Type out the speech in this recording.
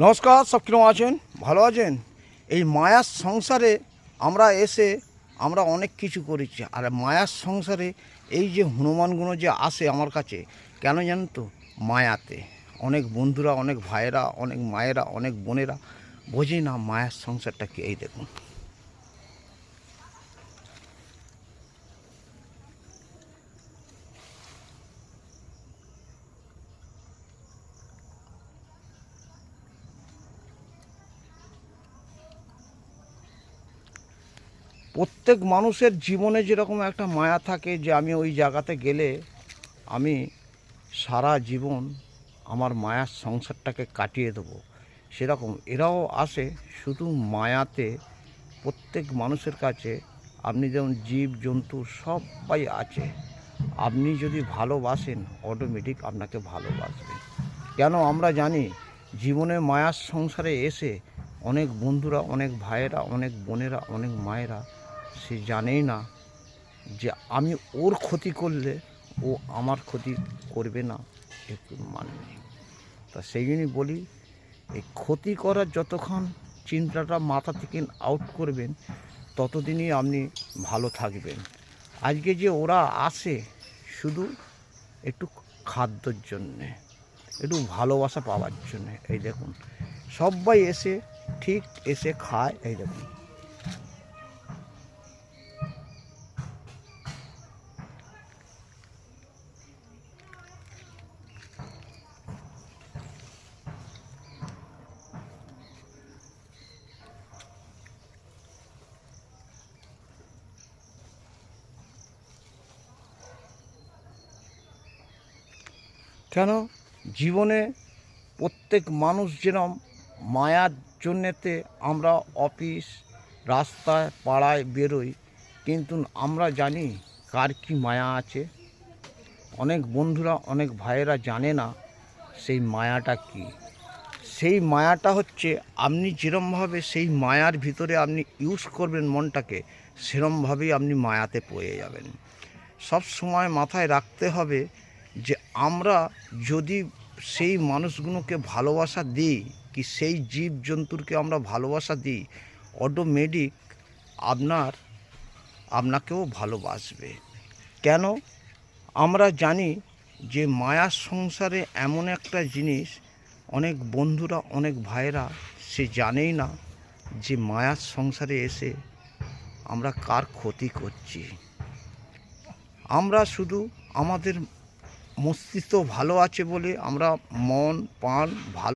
নমস্কার, সব কিরকম আছেন? ভালো আছেন? এই মায়ার সংসারে আমরা এসে আমরা অনেক কিছু করেছি। আর মায়ার সংসারে এই যে হনুমানগুলো যে আসে আমার কাছে, কেন জানেন তো? মায়াতে অনেক বন্ধুরা, অনেক ভাইয়েরা, অনেক মায়েরা, অনেক বোনেরা বোঝে না মায়ার সংসারটা কি। এই দেখুন, প্রত্যেক মানুষের জীবনে যেরকম একটা মায়া থাকে যে আমি ওই জায়গাতে গেলে আমি সারা জীবন আমার মায়ার সংসারটাকে কাটিয়ে দেবো, সেরকম এরাও আসে শুধু মায়াতে। প্রত্যেক মানুষের কাছে আপনি যেমন জীব জন্তু সবাই আছে, আপনি যদি ভালোবাসেন অটোমেটিক আপনাকে ভালোবাসবে। কেন আমরা জানি জীবনে মায়ার সংসারে এসে অনেক বন্ধুরা, অনেক ভাইয়েরা, অনেক বোনেরা, অনেক মায়েরা সে জানেই না যে আমি ওর ক্ষতি করলে ও আমার ক্ষতি করবে না, একটু মানে নেই। তা সেই জন্যই বলি, এই ক্ষতি করার যতক্ষণ চিন্তাটা মাথা থেকে আউট করবেন ততদিনই আপনি ভালো থাকবেন। আজকে যে ওরা আসে শুধু একটু খাদ্যর জন্যে, একটু ভালোবাসা পাওয়ার জন্যে। এই দেখুন, সবাই এসে ঠিক এসে খায়। এই দেখুন, কেন জীবনে প্রত্যেক মানুষ যেরকম মায়ার জন্যেতে আমরা অফিস, রাস্তায়, পাড়ায় বেরোই, কিন্তু আমরা জানি কার কী মায়া আছে। অনেক বন্ধুরা, অনেক ভাইয়েরা জানে না সেই মায়াটা কী। সেই মায়াটা হচ্ছে আপনি যেরমভাবে সেই মায়ার ভিতরে আপনি ইউজ করবেন মনটাকে, সেরমভাবেই আপনি মায়াতে পড়ে যাবেন। সব সময় মাথায় রাখতে হবে যে আমরা যদি সেই মানুষগুলোকে ভালোবাসা দিই, কি সেই জীব জন্তুরকে আমরা ভালোবাসা দিই, অটোমেটিক আপনাকেও ভালোবাসবে। কেন? আমরা জানি যে মায়ার সংসারে এমন একটা জিনিস, অনেক বন্ধুরা, অনেক ভাইয়েরা সে জানেই না যে মায়ার সংসারে এসে আমরা কার ক্ষতি করছি। আমরা শুধু আমাদের মস্তিষ্ক ভালো আছে বলে আমরা মন প্রাণ ভালো